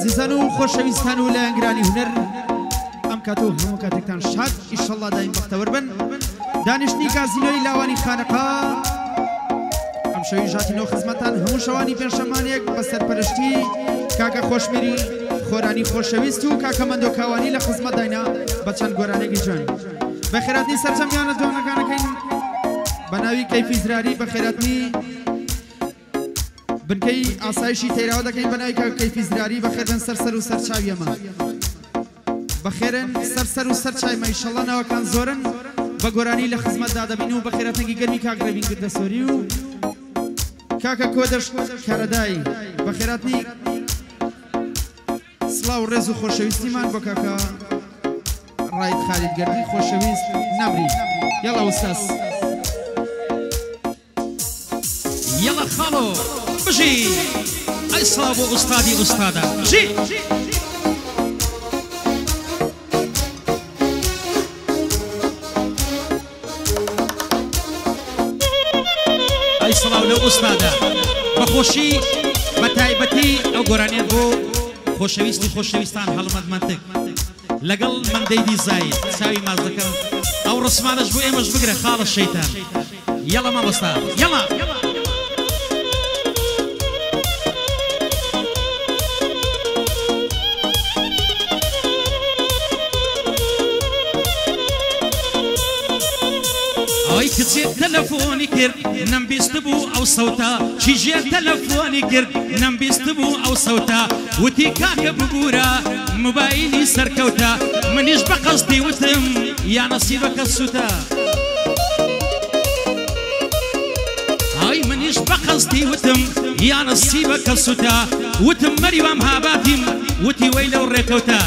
عزیزان و خۆشەویستان و لایەنگرانی هونەر ئەم کاتۆ هەموو کاتێکتان شاد ئیشەڵڵا دایم بەختەوەر بن دانیشتنی گازینۆی لاوانی خانەقا ئەم شەوی ژاتینەوە خزمەتان هەموو شەوانی پێنجشەمانێک بە سەرپەرشتی کاکە خۆشمیری خۆرانی خۆشەویست و کاکە مەندۆ کاوانی لە خزمەت داینا بە چەند گۆرانێکی جوان بە خێراتنی سەرجەمیانە جوانەکانەکەین بە ناوی کەیفی زراری بە خێراتنی بنکەی ئاسایشی تێراوە دەکەین بە ناوی کەیفی زراری بەخێرن سەرسەر و سەرچاوی ئەمە بەخێرن سەرسەر و سەرچاوی ئیشەڵڵا ناوەکان زۆرن بە گۆرانی لە خزمەتدا دەبین و بەخێرەتەنگی گەرمی کاگرەبین گردە سۆری و کاکە کۆدەش کارەدای بەخێراتنی سڵاو و ڕێز و خۆشەویستیمان بۆ کاکە ڕاید خالید گەردی خۆشەویست نەمری یاڵا ئوستاس يلا خالو بجي اي صابو استاذي استاذه جي اي صلاو لو استاذه بخوشي بتايبتي او قراني بو خوشويستان هلمد منطق لقل من ديدي زايد ساوي ما ذكر او رسمانش بو ايمش بقرا خال الشيطان يلا ما بستار يلا اي كتير تلفوني كر نم بيستبو او صوتا شيجي تلفوني كر نم بيستبو او صوتا وتي كاكا بقورا موبايلي سركوتا منيش بقصدي وتم يا نصيبك السوتا هاي منيش بقصدي وتم يا نصيبك السوتا وتم مريم هاباتم وتي ويلو الريكوتا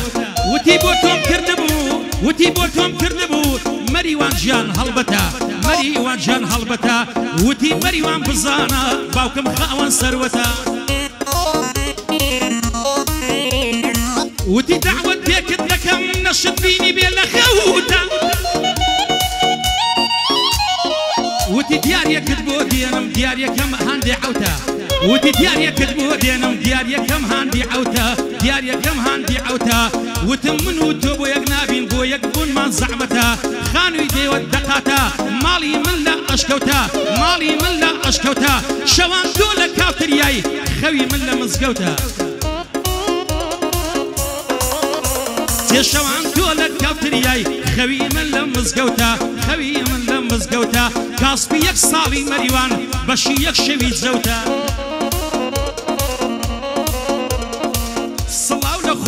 وتي بوتهم كردبو وتي بوتهم كردبو مريوان جان هلبتا مريوان جان هلبتا وتي مريوان بزانا باوكم خاوان سروتا وتي دعوة ديك لكم نشديني بيلا خوتا وتي دياريا كتبو دينم دياريا كم هاندي عوتا وتي دياريا كتبو دينم دياريا كم هاندي عوتا دياريا كم هاندي عوتا وتمن وتوبو يقنابين بو يقبون من زعمتا خانو يدي ودقاتا مالي من لا اشكوتا مالي من لا اشكوتا شوان دولة كافترياي خوي من لا مزقوتا شوان دولة كافترياي خوي من لا مزقوتا خوي من لا مزقوتا كاسبي يك صالي مريوان بشي يك شوي زوتا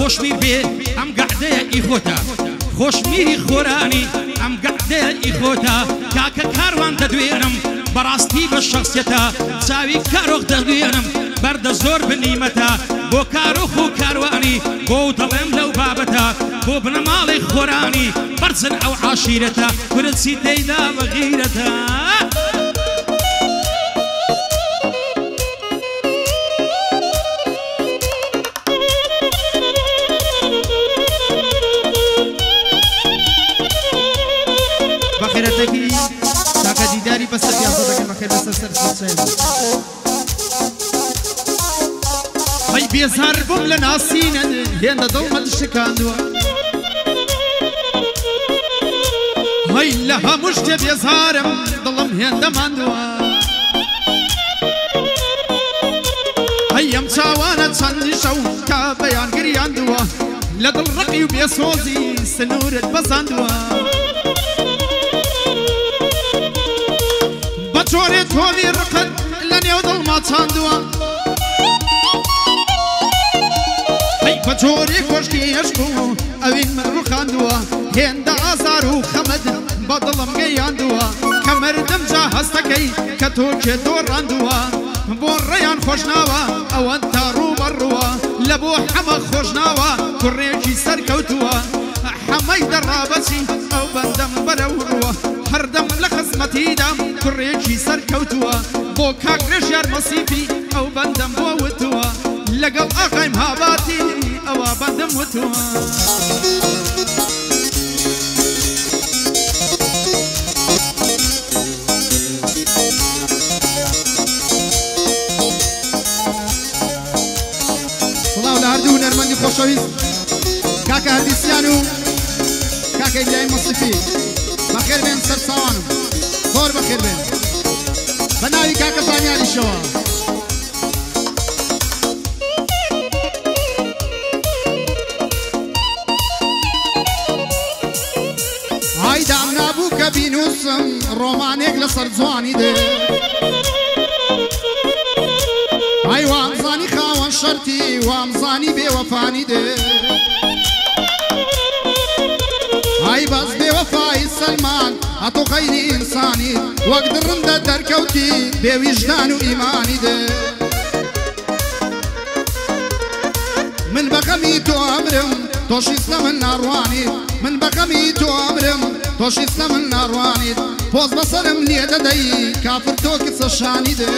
خوشمیر بێ ئەم گەعدەیە ئیخۆتە خۆشمیری خۆرانی ئەم گەعدەیە ئیخۆتە کاکە کاروان دەدوێنم بەڕاستی بە شەخسیەتە چاوی کارۆخ دەدوێنم بەردە زۆر بنیمەتە بۆ کارۆخ و کاروانی بۆ دەڵێم لەو بابەتە بۆ بنەماڵی خۆرانی بەرزن ئەو عاشیرەتە کورنسی تێیدا بەغیرەتە بخيرتكي ساقا ديداري بس سياسة بخير بس سر هاي بيزهر بوم لناسين هنا دوم الشكاندوا هاي لها مشت بيزهرم ظلم هنا ماندوا هاي امتاوانا تشاني شو كابيان قرياندوا لدل رقي بيسوزي سنورة بزاندوا بچوری تولی رقد لنی و دل ما چاندوا هی بچوری کشکی عشقو اوین من رو خاندوا هند آزارو خمد بدلم گیاندوا کمردم جا هستکی کتو که دور راندوا بون ریان خوشناوا او انتا رو بروا لبو حما خوشناوا کریجی سر کوتوا حمای در رابطی او بندم بروروا هردم لخزمتي دام كريجي سر كوتوا بو كاكرش يار مصيفي او بندم بو وتوا لقل اقيم هاباتي او بندم وتوا صلاة هردو نرمني خۆشەویست کاکە هەردیسیان و کاکە ئیبراهیم مەستەفی بەخێر بێن سەرچاوانم زۆر بەخێر بێن بە ناوی کاکە زانیاریشەوە ئای دام نابوو کە بینووسم ڕۆمانێک لەسەر جوانی دێ ئای وامزانی خاوەن شەرتی وامزانی بێوەفانی دێ ئای بەس بێوەفایی سەلمان هەتۆ خەیری ئینسانی وەک دڕندە دەرکەوتی بێویژدان و ئیمانی دێ من بەغەمی تۆ ئەمرم تۆشیستە من ناڕوانیت من بەغەمی تۆ ئەمرم تۆشیستە من ناڕوانیت پۆز بەسەرم لێ دەدەی کافر تۆ کچە شانی دێ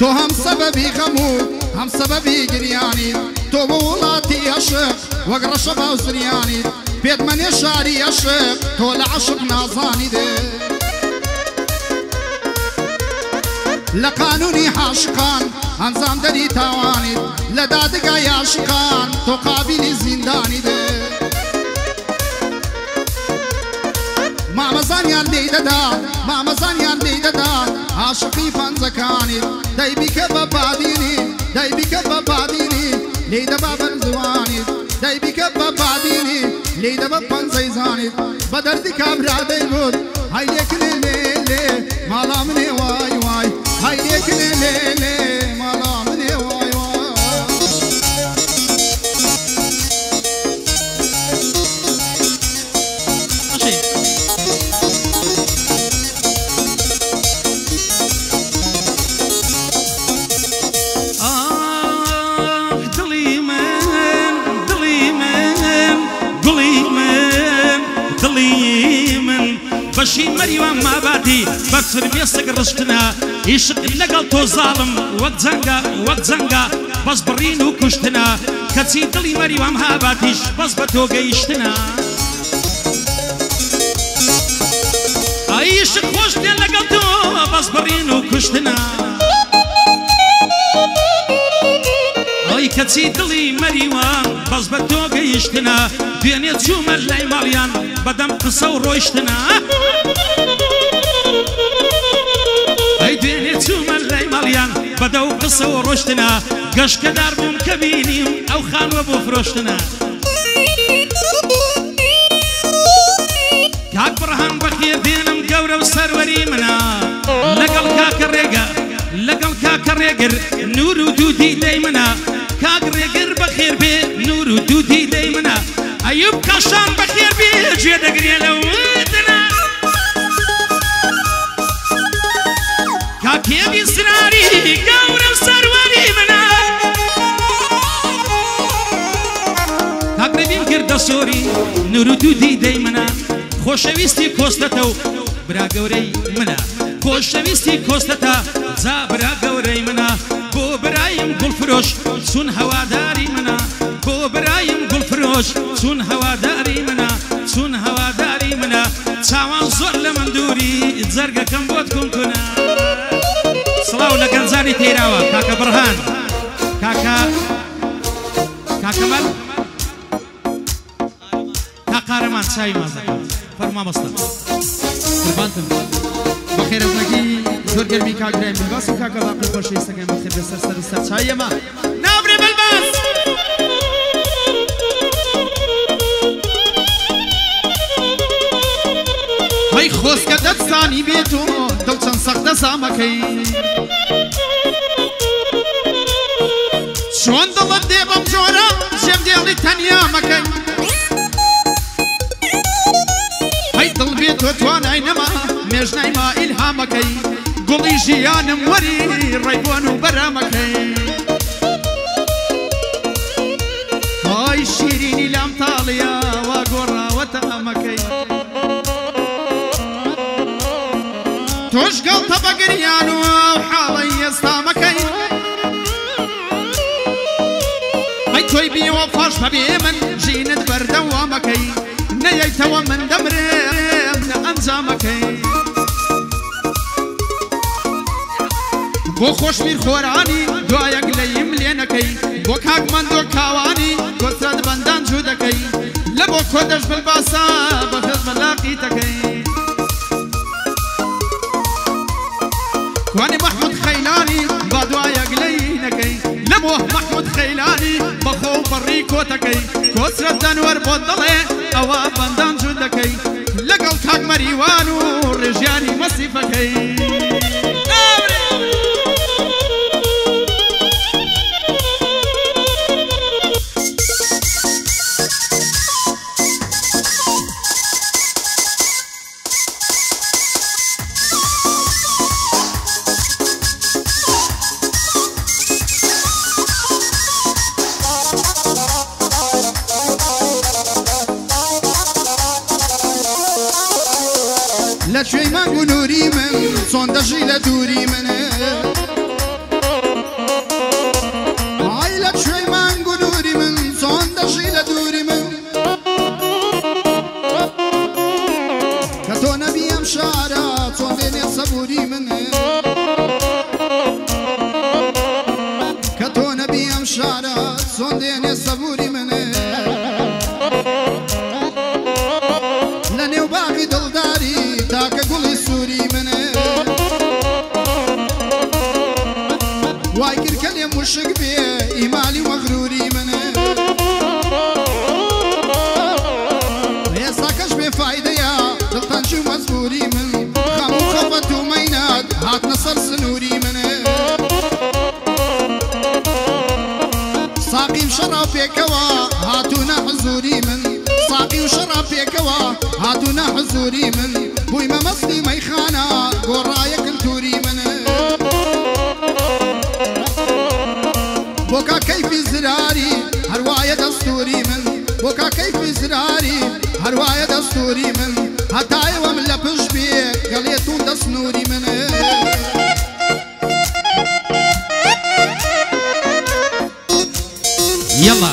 تۆ هەم سەبەبی غەم و هەم سەبەبی گریانیت تۆ بە وڵاتی عەشق وەک ڕەشە باوزریانیت پێت منێ شاری عەشق تۆ لە عەشق نازانی دێ لە قانونی عاشقان ئەنجام دەری تاوانیت لە دادگای عاشقان تۆ قابلی زیندانی دێ مامەزانیان لێی دەدات مامەزانیان لێی دەدات عاشقی پەنجەکانیت دەی بیکە بە بادینی دەی بیکە بە بادینی لێی دەبا بەرزوانیت دەی بیکە بە بادینی لێی دەبە پەنجەی زانیت بە دەردی کابرا دەیگوت هەی لێکنێ لێ لێ ماڵا منێ وای وای هەی لێکنێ لێ لێ ماڵا منێ وای وای بەشی مەریوان ماباتی بەفرمێ سەگ ڕشتنا ئیشق لەگەڵ تۆ زاڵم وەک جەنگە بەس بڕین و کوشتنا کەچی دڵی مەریوان هاباتیش بەس بە تۆ گەیشتنا ئیشق خۆش دێ لەگەڵ تۆ بەس بڕین و کوشتنا ئەی کەچی دڵی مەریوان بەس بە تۆ گەیشتنا دوێنێ چوومە لای ماڵیان بەدەم قسە و ڕۆیشتنا ئەی دوێنێ چوومە لای ماڵیان بەدە و قسە و ڕۆشتنا گەشتکەدار بووم کە بینیم ئەو خانوە بۆ فرۆشتنا کاک بڕهان بەخێر دێنم گەورە و سەروەری منە لەگەڵ کاکە ڕێگە لەگەڵ کاکە ڕێگر نور و دوودی دەی منە کاک ڕێگر بەخێر بێ نور و دوودی دەی منە ئەیوب کاشان بەخێر بێ گوێ دەگرێ لەو دنا کاکێوی سراری گەورە و سەروەری منە کاک ڕێبیم گردە سۆری نور و دوودی دەی منە خۆشەویستی کۆستەتە و برا گەورەی منە خۆشەویستی کۆستەتە جا برا گەورەی منە بۆ برایم گوڵفرۆش چون هەواداری منە بۆ برایم گوڵفرۆش چون هەواداری منە چون هەواداری منە چاوان زۆر لە من دووری جەرگەکەم بۆت کومکونە سڵاو لە گەنجانی تێراوە کاکە بڕهان کاکەمەل کاقارەمان چاوی مازەکە فەرما مەستە قوربانتم بەخێر ئەزنەکی زۆر گەرمی کاگرای بلباس و کاکە باقی خۆشەویستەکەم بەخێر بەسەر سەر چاوی ئەمە ناوڕێ بەلباس هەی خۆزکە دەتزانی بێت و دڵ چەند سەختە سامەکەی چۆن دڵت دێ بەم جۆرە ژێم دێڵی تەنیا مەکەی هەی دڵ بێت تۆ توانای نەما مێژنای ما ئیلهامەکەی گوڵی ژیانم وەری ڕێبوون و بەرامەکەی های شیرینی لام تاڵیا وا گۆڕاوەتە ئەمەکەی تۆش گەڵتە بەگریان و حاڵی ئێستامەکەی ئەی تۆی بیوە پاش بەبێ من ژینت بەردەوامەکەی نەیەیتەوە من دەمرێم لە ئەنجامەکەی بۆ خۆشبیر خۆرانی دوایەک لەی لێ نەکەی بۆ کاک مەندۆ کاوانی گۆچرەت بەندان جوو دەکەی لە بۆ کۆ دەژبل باسا بە خزمەت لاقی دەکەی کوانی محمود خەیلانی با دوایە گلەی نەکەی لە بۆ محمود خەیلانی بەخۆ بەڕی کۆتەکەی گۆچرەت دەنوەر بۆ دڵێ ئەوە بەندان جوو دەکەی لەگەڵ کاک مەریوان و ڕێژیانی مەسیفەکەی لەکوێی مانگ و نووری من چۆن دەژی لە دووری منە ئای لەکوێی مانگ و نووری من چۆن دەژی لە دووری من کە تۆ نەبی ئەم شارە چۆن دێنێ سەبووری منە کە تۆ نەبی ئەم شارە چۆن دێنێ سەبووری منە لە نێو باغی دڵداری تاکە گوڵی سووری منە وای کرد کە لێم وشک بێ ئیمالی مەغروری منە ئێستاکەش بێفایدەیە دڵتەنج و مەزبوری من خەم و خەفەت و مەینات هاتنە سەر سنووری منە ساقیم شەڕاو پێکەوە هاتوونە حزوری من ساقی و شەڕا پێکەوە هاتوونە حزوری من بوویمە مەستی مەیخانە گۆڕایە کلتوری منە بۆکە کەیفی زراری هەروایە دەستوری من بۆکە کەیفی زراری هەروایە دەستوری من هەتایەوە من لە پشت بێ گەڵێتون دەستنووری منە يلا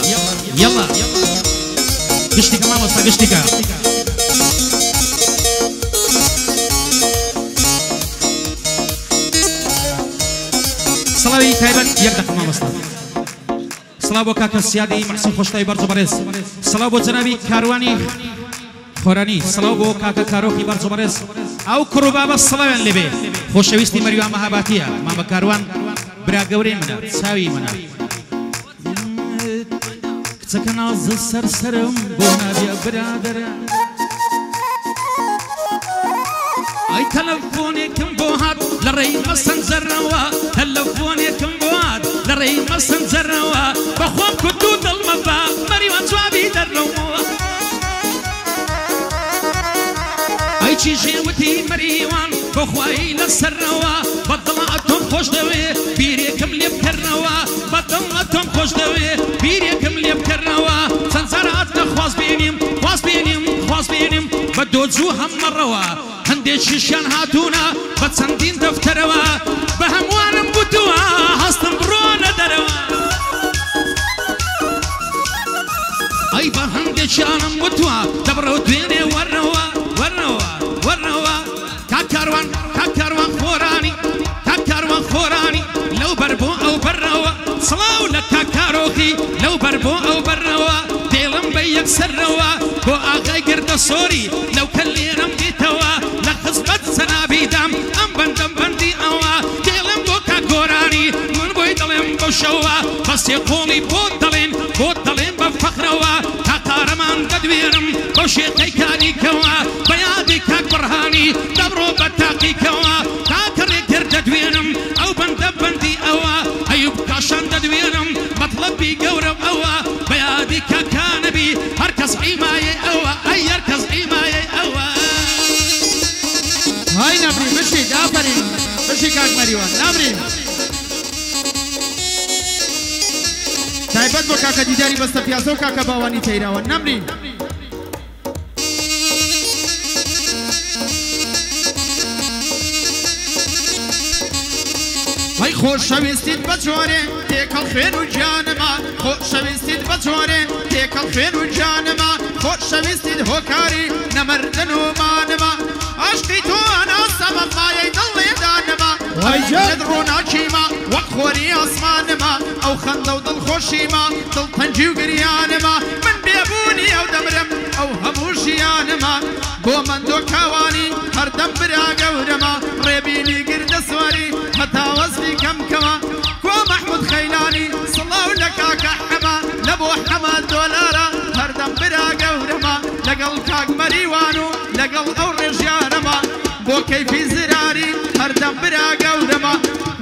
يلا قشتك ماما استا قشتك صلاوي تايبان يقدق ماما استا صلاة بو كاكا السيادي محسن خوشتاي برزو برز صلاة بو جنابي كارواني خوراني صلاة بو كاكا كاروخي برزو برز او كروبابا صلاة لبي خوشويستي مريوان مهاباتيا ماما كاروان برا قوري منا تساوي منا سكنا زسر سرم بونا بيا برادر اي تلفوني كم بوهات لري مسن زروا تلفوني كم بوهات لري مسن زروا بخوام كدود المبا مريوان جوابي دروا اي چيشي وتي مريوان بخواي لسروا بطلعتهم خوش دوي بيريكم لي بكروا بطلعتهم خوش دوي بيريكم لي بكروا سنسرات خواص بينيم بدو جو هم مروا هندي شيشان هاتونا بتسندين دفتروا بهموانم بوتوا هستن برونا دروا اي بهندي شانم بوتوا دبرو دويني ورنوا كاكاروان خوراني لو بربو او بروا صلاو لك كاكاروخي لو بربو او بروا ديلم بيك سروا بو اغاي قرد صوري لو كليرم ديتوا لخصبت سنابي دام ام بندي اوا ديلم بو كاكوراني من بو يدلم بو شوا بس يقولي بودلين بفخروا كاكارمان قدويرم بو شيخي كاني كوا بيادي كاك برهاني دبرو بتاقي كوا كاكري قرد دويرم او بندي اوا ايوب كاشان ددويرم مطلبي قورب اوا بيادي كاكانبي هركز عيماي اوا اي هركز عيماي اوا هاي نبري مشي دافرين مشي كاك مريوان نبري تایبەت بۆ کاکە دیداری بەستە پیاسە و کاکە باوانی تەیراوە نەمرین وای خۆشەویستیت بە جۆرێ تێکەڵ خوێن و گیانەما خۆشەویستیت بە جۆرێ تێکەڵ خوێن و گیانەما خۆشەویستیت هۆکاری نەمەردن و مانەما عاشقی تۆ ئەناسەمە مایەی دڵێدانەما لە ڕۆناکیما وەک خۆری ئاسمانما ئەو خەندە و دڵخۆشیما دڵتەنجی و گریانما من بێبوونی ئەو دەمرم ئەو هەموو ژیانما بۆ مندۆ کاوانی هەردەم برا گەورەما ڕێبینی گردە سواری هەتا وەزفی کەمکەوە کۆ مەحموود خەیلانی سڵاو لە کاکە حەما لە بۆ حەماد دۆلارە هەردەم برا گەورەما لەگەڵ کاک مەریوان و لەگەڵ ئەو ڕێژیارەما بۆ کەیفی زراری هەردەم برا گەورەما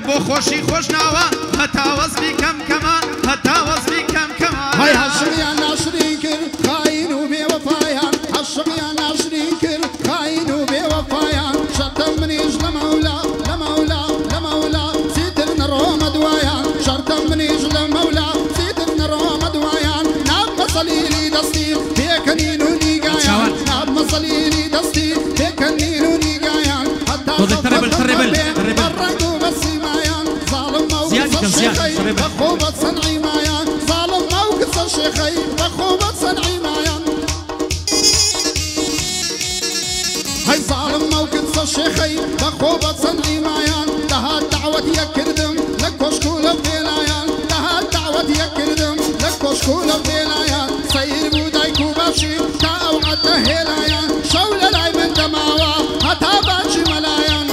بۆ خۆشی خۆشناوە هەتا وەزفی کەمکەمە هەتا وەزفی کەمکەمە هاي هالشغيان ناشرين كل خاين وبوفايان هالشغيان ناشرين كل خاين وبوفايان شرطم منيش لمولا لمولا لمولا سيدنا روما دوايان شرطم منيش لمولا سيدنا روما دوايان ناب مصليلي دستي بيكنين ونيقايان ناب مصليلي دستي بيكنين ونيقايان حتى برقوا بسي مايان ظالم موقف الشيخي بخوبة صنعي مايان ظالم موقف الشيخي بخوبة صنعي مايان هاي ظالم موقف الشيخي بخوبة صنعي مايان لها الدعوة يكردم لكوش كول بيلايان لها الدعوة يكردم لكوش كول بيلايان سير بودايكو باشي تا اوعد هيلايان شولة لاي من دماوا هتا باشي ملايان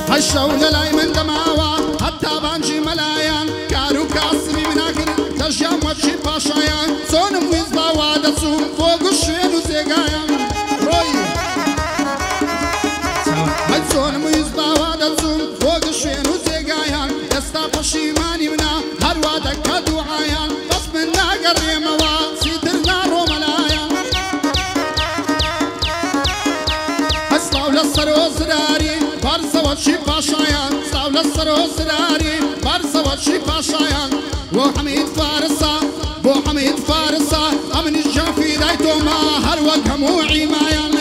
هالشولة لاي من دماوا حتى بانجي ملايان كارو كاسمي مناكر تجيام وشي باشايان صونم ويزبا وادسو فوق الشوين وزيقايان روي هاي صونم ويزبا وادسو فوق الشوين وزيقايان يستا بشيماني منا هالوادك كدوعايان بس منا قريمة وسيدرنا روملايان هسلاو للسرو زراري بارسا وشي باشايان سلاو للسرو زراري بارسا وشي باشايان وحميد فارسا بو حميد فارسا امن الجافي دايتو ما هروك هموعي مايان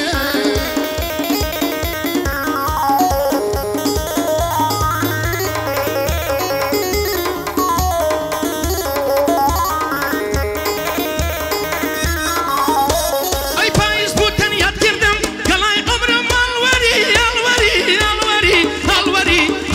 اي بايز بوتن يتكردم قلاي عمرم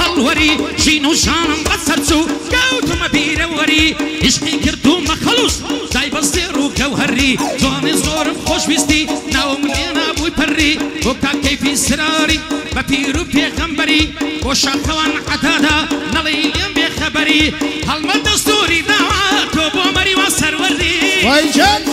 الوري شينو شانم بسرسو قوتم بيروري عشقي كردو مخلوص داي بصيرو كوهري زوني زورم خوش بيستي ناو ملينا بوي بري وكا كيفي سراري ببيرو بيغمبري وشاخوان عدادا نليليم بخبري هالما دستوري دعاتو بومري وسروري ويجن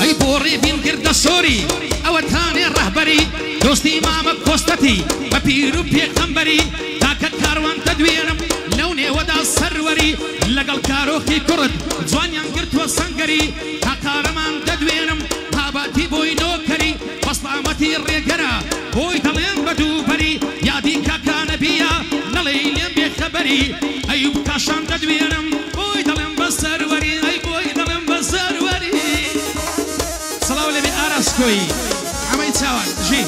اي بوري بين قرد سوري او تاني رهبري دوستي ماما كوستتي ببيرو بيغمبري تاكا كاروان تدويرم لوني ودا سروري لقل كاروخي كرد جوان ينقرت وسنقري تاكارمان تدويرم هاباتي بوي نوكري بصلامتي الرقرا بوي تلين بدوبري يادي كاكا نبيا نليلين بخبري ايوب كاشان تدويرم بوي تلين بسروري اي بوي تلين بسروري صلاة لبي ارسكوي عمي تساوان جي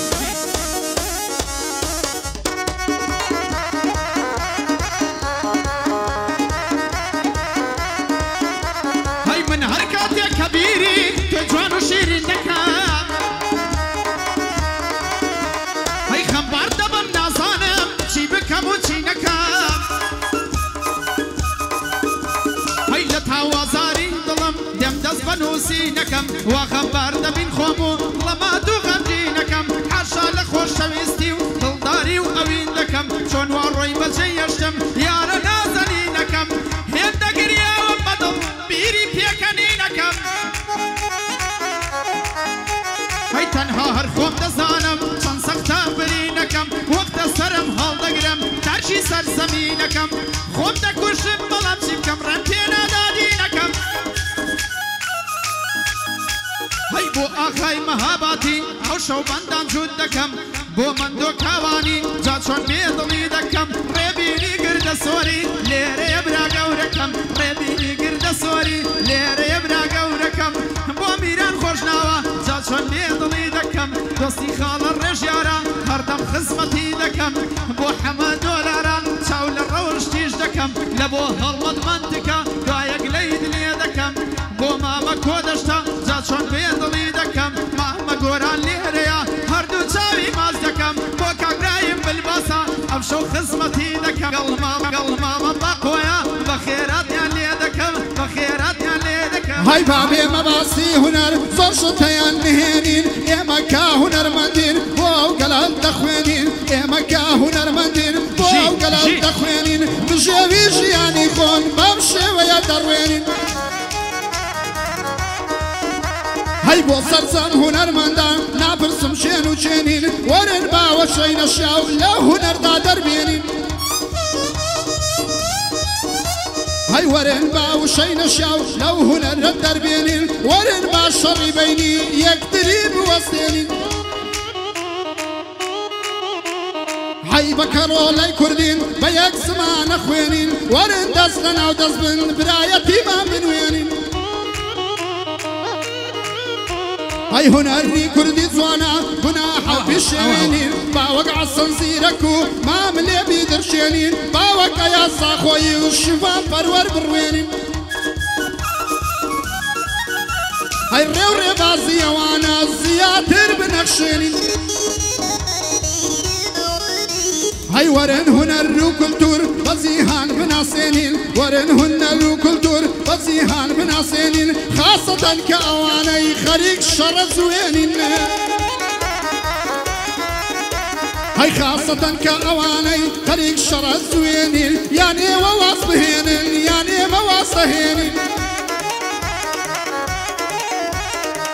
نكم وخبر دبين خومو لما تغمجي نكم حاشا لخوش شويستي ودلداري وأوين لكم شون وروي بجي يشتم يارا نازلي نكم هيدا قريا وبدل بيري بيكني نكم هاي تنها هرخوم دزانم شنسختا بري نكم وقت سرم هال دقرم ترشي سر زمينكم خوم دكوشم بلام شبكم رنتينا دادي نكم هاي بو آخاي مهاباتي او شو بندان جود دكم بو مندو كاواني جات شون بيضلي دكم ريبيني قرد سوري ليري يبرا قوركم ريبيني قرد سوري ليري يبرا قوركم بو ميران خوشناوا جات شون بيضلي دكم دوستي خال الرجيارا هردم خزمتي دكم بو حمد دولارا شاول الروش تيج دكم لبو هالمد منتكا دايق ليد لي دكم بو ماما كودشتا جات شون بيضلي دكم مهما قوران ليريا هردو قلمام بقويا بخيرات يا ليدكم بخيرات يا ليدكم هاي بابي مباسي هنر فرشة يا نهينين يا مكا هنر مدين واو قلال تخوينين يا مكا هنر مدين واو قلال تخوينين بجيبي جياني خون بمشي ويا دروينين هاي بوصر زن هنر مندان نابرسم شينو شينين ورن باو شين الشاو لا هنر دا دربينين هاي ورن باو شين الشاو لو هنر الدربينين ورن با شري بيني يقدري بوسطينين هاي بكرو لاي كردين بيك زمان اخوينين ورن دزلنا ودزبن برايتي ما من وينين هاي هنري كردي زوانا هنا حبي الشينين باوقع الصنزيركو ما ملي بيدر شينين باوقع يا صاخوي والشفاء برور بروينين هاي الريو ريبازي وانا الزياتر بنخشينين هاي ورن هنر وكلتور بزيهان بناسينين ورن هنر وكلتور بزيهان بناسينين خاصة كأواني خريق شر زوينين هاي خاصة كأواني خريق شر زوينين يعني وواصبهينين يعني مواصهينين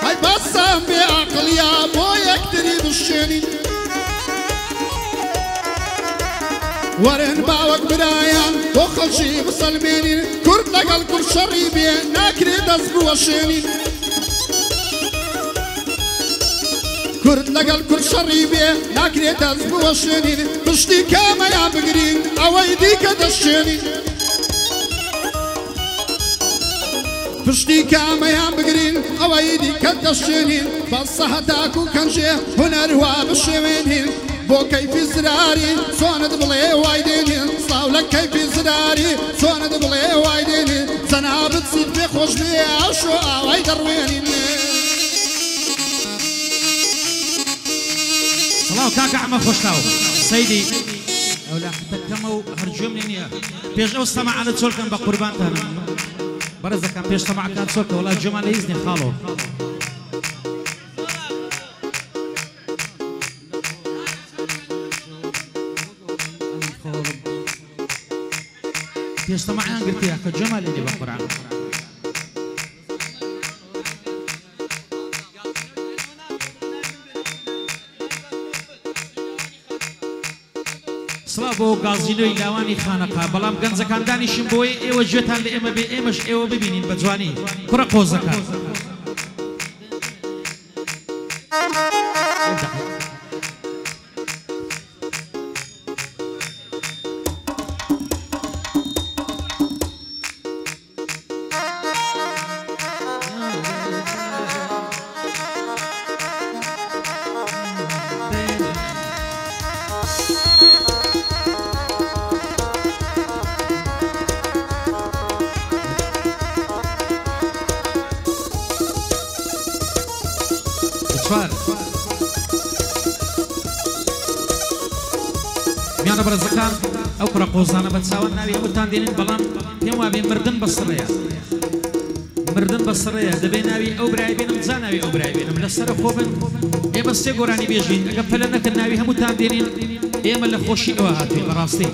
هاي بصام بعقل يا بويا كتري بالشينين ورن باوك برايان وخل شي بسلمينين كرد لقل كل شريبين ناكري دزبو وشينين كرد لقل كل شريبين ناكري دزبو وشينين بشتي كاما يا بقرين اويدي كدشينين بشتي كاما يا بقرين اويدي كدشينين بس هداكو كنجي هنر وابشينين بو كيفي زراري صوند بلي وايديني صاولك كيفي زراري صوند بلي وايديني زنابت صيد في خوش بي عشو اوي درويني صلاو كاكا عما خوشتاو سيدي اولا حتى كمو هرجو مني بيج او سمع على تسولكن بقربان تانا برزا كان بيج سمع كان تسولك ولا جمال يزني خالو يستمعان قلت يا كجمال اللي بقر عنه صلابو قازينو إلاواني خانقا بلام قنزة كان داني شنبوي ايوه جوتان لإما بي ايمش ايوه ببينين بجواني كرة قوزكا میانە بەرزەکان ئەو کوڕە قۆزانە بە چاوە ناوی ئەوتان دێنن بەڵام پێم وابێ مردن بەسڕەیە مردن بەسڕەیە دەبێ ناوی ئەو برای بێنم جا ناوی ئەو برای بێنم لەسەرە خۆ بن ئێمە سێ گۆرانی بێژین ئەگە پەلە نەکرد ناوی هەمووتان دێنین ئێمە لە خۆشی ئەوە هاتوین بەڕاستی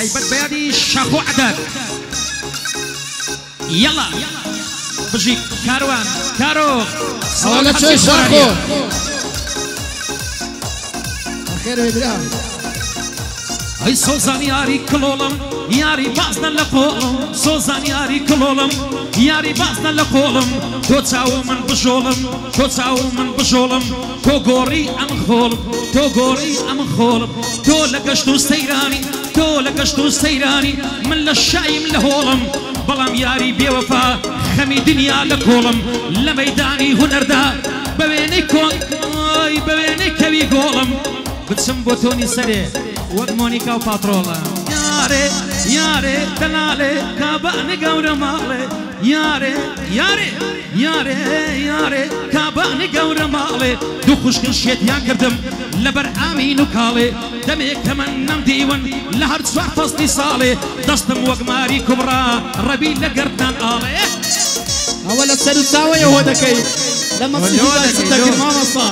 تايبت بيادي شاخو عدد يلا بجي كاروان كارو اولا شي شاخو خير بدرا اي سوزان ياري كلولم ياري بازنا لقولم سوزان ياري كلولم ياري بازنا لقولم تو تاو من بجولم تو تاو من بجولم تو غوري ام خول تو غوري ام خول تو لقشتو سيراني تو لقشتو سيراني من للشاي من لهولم بلام ياري بيوفا خمي دنيا لكولم لميداني هنردا بويني كون بويني كوي قولم بچم بۆ تۆنی سەرێ وەک مۆنیکا و پاتڕۆڵە یارێ یارێ دەلاڵێ کابانە گەورە ماڵێ یارێ یارێ یارێ یارێ کابانە گەورە ماڵێ دوو خوشکن شێتیان کردم لەبەر ئامین و کاڵێ دەمێک کە من نەمدیون لە هەر چوار فەسڵی ساڵێ دەستم وەک ماری کوبڕا ڕەبی لە گەردان ئاڵێ ئەوە لە سەر و چاوەیەوە دەکەیت لە مەسجد دەکەیت مامەستا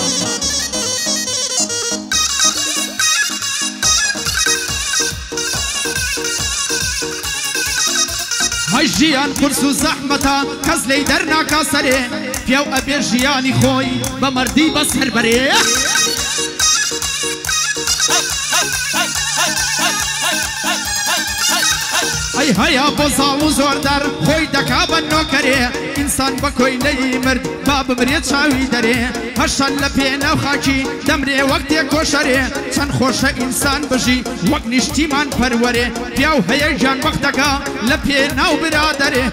هەی ژیان قورس و زەحمەتە کەس لێی دەرناکا سەرێ پێو ئەبێ ژیانی خۆی بە مەردی بەسەر بەرێ ئەی هەیە بۆ زاڵ و زۆردەر خۆی دەکا بە نۆکەرێ ئینسان بە کۆینەی مرد با بمرێت چاوی دەرێ هەشان لە پێناو خاکی دەمرێ وەک تێکۆشەرێ چەند خۆشە ئینسان بژی وەک نیشتیمان پەروەرێ پیاو هەیە گیان وەختەکە لە پێناو برادەرێ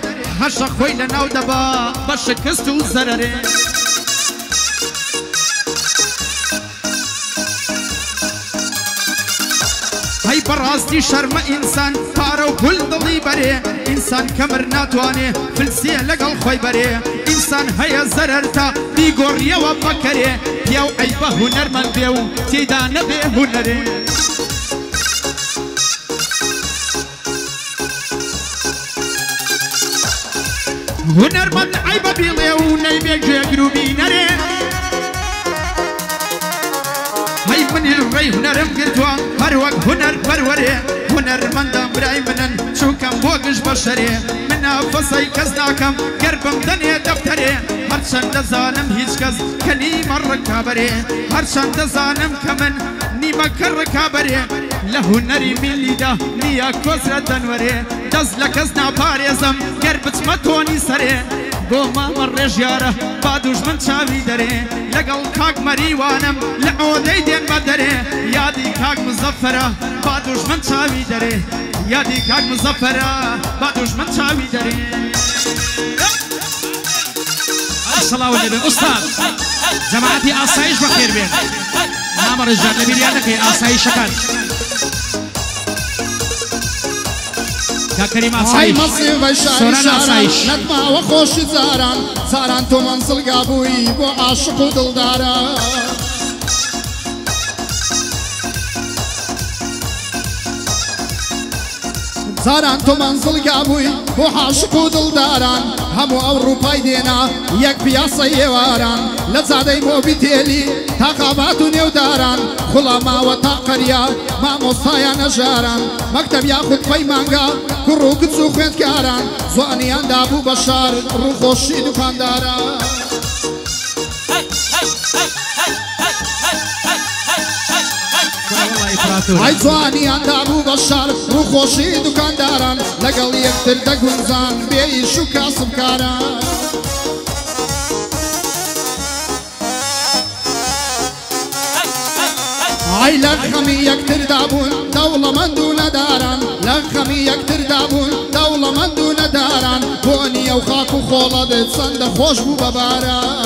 هەشە خۆی لە ناو دەبا بە شکست و زەرەرێ هەی بەڕاستی شەرمە ئینسان پارە و پول دڵی بەرێ ئینسان کەمر ناتوانێ فلسیە لەگەڵ خۆی بەرێ ئینسان هەیە زەرەر تا بیگۆڕیەوە بەکەرێ پیاو ئەی بە هونەرمەند بێ و تێدا نەبێ هونەرێ هونەرمەند ئەی بە بیڵێ و نەیبێ گوێگر و بینەرێ هەی منی ڕێی هونەرم گرتووە هەر وەک هونەر پەروەرێ هونەرمەندە برای منن چووکەم بۆ گشت بەشەرێ منە فەسەی کەس ناکەم گەر بم دەنێ دەفتەرێ هەرچەند دەزانم هیچ کەس کە نیمە ڕکابەرێ هەرچەند دەزانم کە من نیمە کە ڕکابەرێ لە هونەری میلیدا نییە کۆزرە دەنوەرێ دەست لە کەس ناپارێزم گەر بچمە تۆنی سەرێ بۆ مامە ڕێژیارە با دوژمن چاوی دەرێ لەگەڵ کاک مەریوانم لە ئەوەدەی دێن بە دەرێ یادی کاک مزەفەرە با دوژمن چاوی دەرێ یادی کاک مزەفەرە با دوژمن چاوی دەرێ سەڵاوە لێبێ ئوستاد جەماعەتی ئاسایش بەخێر بێن مامە ڕێژیار لە بیریان نەکەی ئاسایشەکان کاکەریم ئاسایش سۆران ئاسایش نەتماوە خۆشی زاران زاران تۆ مەنزڵگا بووی بۆ عاشق و دڵداران زاران تۆ مەنزڵگا بووی بۆ عاشق و دڵداران هەموو ئەوڕووپای دێنا یەک پیاسە ئێواران لە جادەی مۆبیتێلی تا قابات و نێوداران خوڵا ماوە تا قەریا مامۆستایان نەژاران مەکتەب یاخود پەیمانگا کوڕ و کچ و خوێندکاران زوانیان دابوو بە شار ڕووخۆشی دوکانداران ئای جوانیان دابوو بە شار ڕووخۆشی دوکانداران لەگەڵ یەکتر دەگونجان بێئیش و کاسبکاران ئای لە خەمی یەکتردا بوون دەوڵەمەند و نەداران لە خەمی یەکتردا بوون دەوڵەمەند و نەداران بۆنی ئەو خاک و خۆڵەت چەندە خۆش بوو بە باران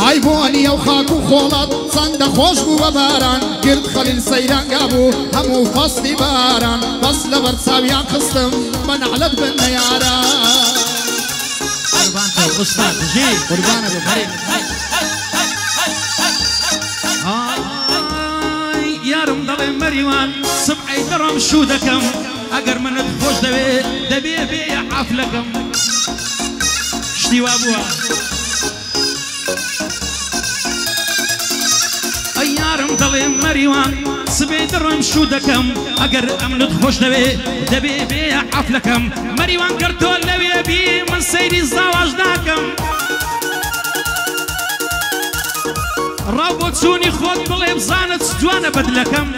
ئای بۆنی ئەو خاک و خۆڵەت چەندە خۆش بوو بە باران گرد خەلیل سەیرانگا بوو هەموو فەسڵی باران بەس لەبەر چاویان خستم بە نەعلەت بن نەیاران ئوستاد ژی قوربانە بێ یارم دەڵێ مەریوان سبعی دڕم شوو دەکەم ئەگەر منت خۆش دەوێت دەبێ بێ عافلەکەم شتی وا بووە ئەی یارم دەڵێ مەریوان سبەی دڕم شوو دەکەم ئەگەر ئەمنت خۆش دەوێت دەبێ بێ عافلەکەم مەریوان گەر تۆ لەوێ بی من سەیری زاواژ ناکەم ڕاو بۆ چوونی خۆت بڵێ بزانت جوانە بەدلەکەم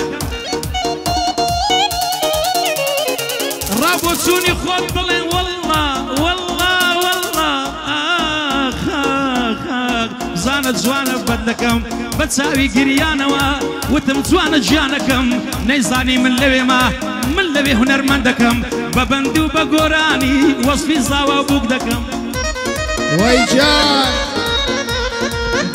ڕاو بۆ چوونی خۆت بڵێ وەڵڵا وەڵڵا وەڵڵا ئاخ ئاخ ئاخ بزانت جوانە بەدلەکەم بە چاوی گریانەوە وتم جوانە گیانەکەم نەیزانی من لەوێ ما من لەوێ هونەرمەندەکەم بە بەندی و بە گۆرانی وەسفی زاوا بووک دەکەم ويجان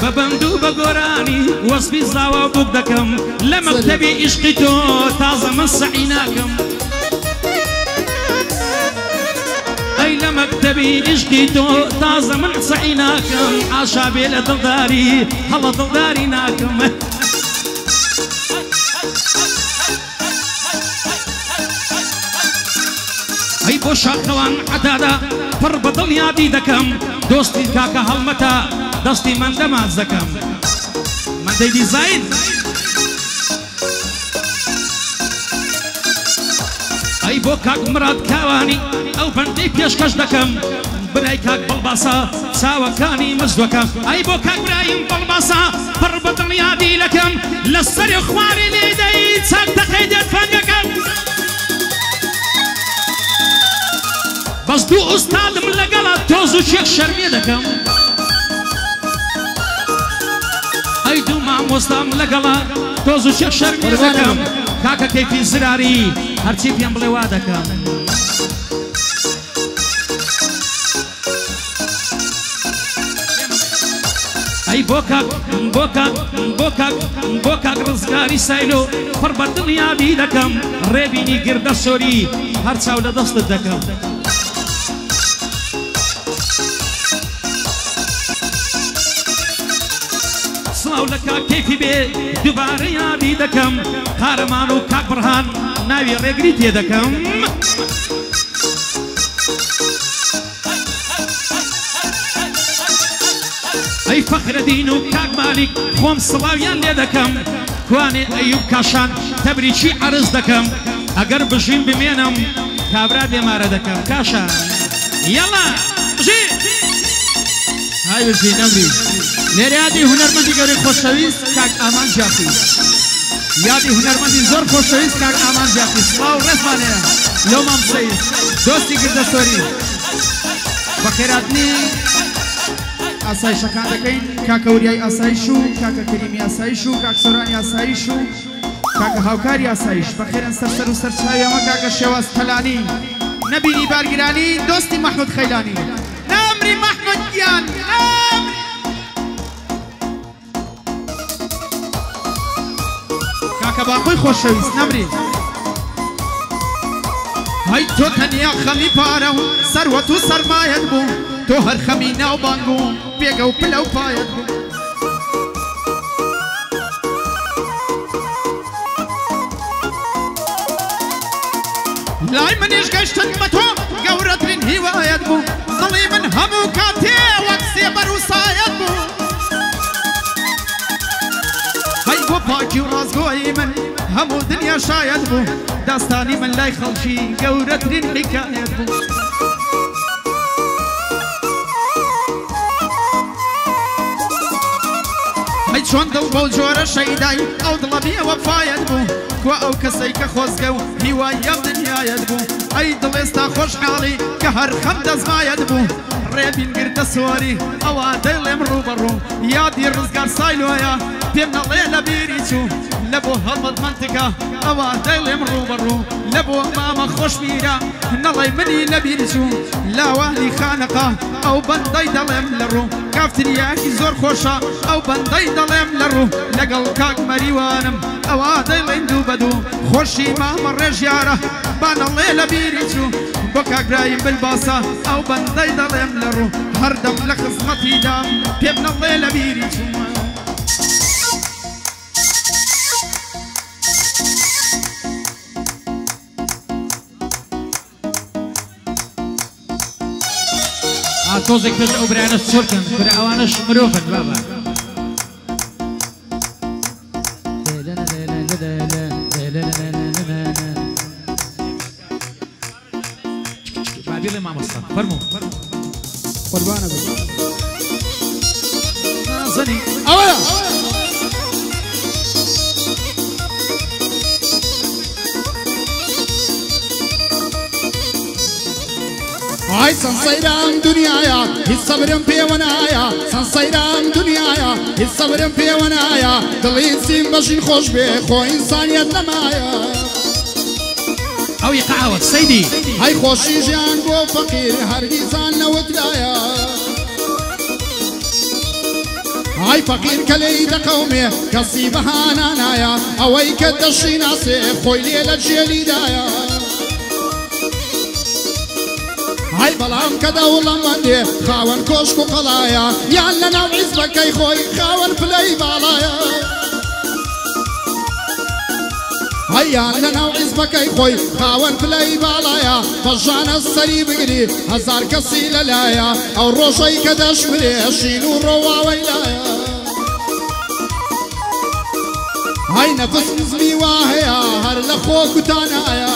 ببندو بقراني وصفي زاوة وبقدكم لما اكتبي اشقيتو تازة من صحيناكم اي لما اكتبي اشقيتو تازة من صحيناكم عاشابي لدلداري هلا دلداري ناكم اي بو شاخوان عدادا پر بدل يادي دكم دوستي كاكا هلمتا دستي من دماز دكم من دي ديزاين اي بو كاك مراد كاواني او بندي بيشكش دكم براي كاك بلباسا ساوا كاني مزدوكم اي بو كاك برايم بلباسا پر بدل يادي لكم لسر اخواري ليدي تساك تقيدت فنكم بس دو استاد من لقلا توزو شيخ شرمي دكم اي دو مام استاد من لقلا توزو شيخ شرمي دكم كاكا كيفي زراري هرچي بيان بلوا دكم اي بوكاك بوكاك بوكاك بوكاك رزقاري سايلو فربط دنيا دي دكم ريبيني قرد سوري هرچاو لدست دكم سلاو لكا كيفي بي دوباره يادي دكم قارمانو كاك برهان ناوي ريقريت يدكم اي فخر دينو كاك مالك خوم سلاويان ليدكم كواني ايوب كاشان تبريشي عرض دكم اگر بجين بمينم كابرا بيمار دكم كاشان يلا بجي هاي بجي نمري لێرە یادی هونەرمەندی گەورەی خۆشەویست کاک ئامان جافی یادی هونەرمەندی زۆر خۆشەویست کاک ئامان جافی سڵاو ڕێزمانەیە لەو مامسەی دۆستی گردە سۆری بە خێراتنی ئاسایشەکان دەکەین کاکە وریای ئاسایش و کاکە کەریمی ئاسایش و کاک سۆرانی ئاسایش و کاکە هاوکاری ئاسایش بە خێرن سەر و سەرچاوی ئەمە کاکە شێواز تەلانی نەبینی بارگرانی دۆستی مەحموود خەیلانی نامری مەحموود گیان باقی خوشویست نمری های تو تنیا خمی پاره و ثروت و سرمایت بو تو هر خمی ناو بانگو بیگه و پلو پایت بو لای منیش گشتن بتو گورترین هیوایت بو ظلی من همو کاتی وکسی بروسایت بو باكي ورازقوي من همو دنيا شايد بو داستاني من لاي خلشي قورترين حكاية بو هاي شون دل بوجورة شيداي او دلبية وفايد بو كوا او كسيك خوزقو هوايا بدنيا يدبو اي دلستا خوش حالي كهر خمد ازمايد بو ريبين قرد سوري او دل امرو برو يادي الرزقار سايلويا بيمنا ليلة بيريتو لبو هضمت منطقة أوا دايلم روبرو لبو ماما خوش بيرا نلاي مني لبيريتو لا والي خانقة أو بنداي دلم لرو كافترياكي زور خوشا أو بنداي دلم لرو لقل كاك مريوانم أوا دايلم دوبدو خوشي ماما رجيارة بانا ليلة بيريتو بكاك رايم بالباسة أو بنداي دلم لرو هردم لخصمتي دام بيبنا ليلة بيريتو تۆزێک پێش ئەو برایانە چۆرکەن کورە ئەوانەش مرۆڤن بابا بابیڵێ مامۆستا فەرموو قوربانە بێ زەنی ئەوەیە هاي سنصيران دنيايا الصبر في ونايا سنصيران دنيايا الصبر في ونايا دلين سين بشي خوش بي خو إنسانية نمايا أو يقعوت سيدي هاي خوشي جان بو فقير هرقيزان نوتلايا هاي فقير كليد قومي كسي بهانا نايا اوي كدشي ناسي خوي ليلة جيلي دايا هاي بلام كدولة مندي خاون كوشكو قلايا يالنا وعزبك اي خوي خاون بلاي بالايا هيا لنا وعزبك اي خوي خاون بلاي بالايا فجانا السري بقري هزار كسي للايا او روشي كداش مري شيلو روا ويلايا هاي نفس نزمي واهيا هر لخوك وتانايا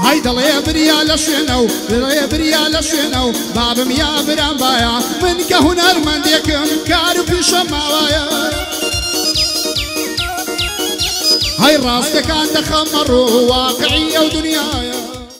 هاي دلي بريال شنو دلي بريال شنو بابم يا برام بايا من كهنر من ديكم كارو في شماوايا هاي راسك عند خمر واقعية ودنيا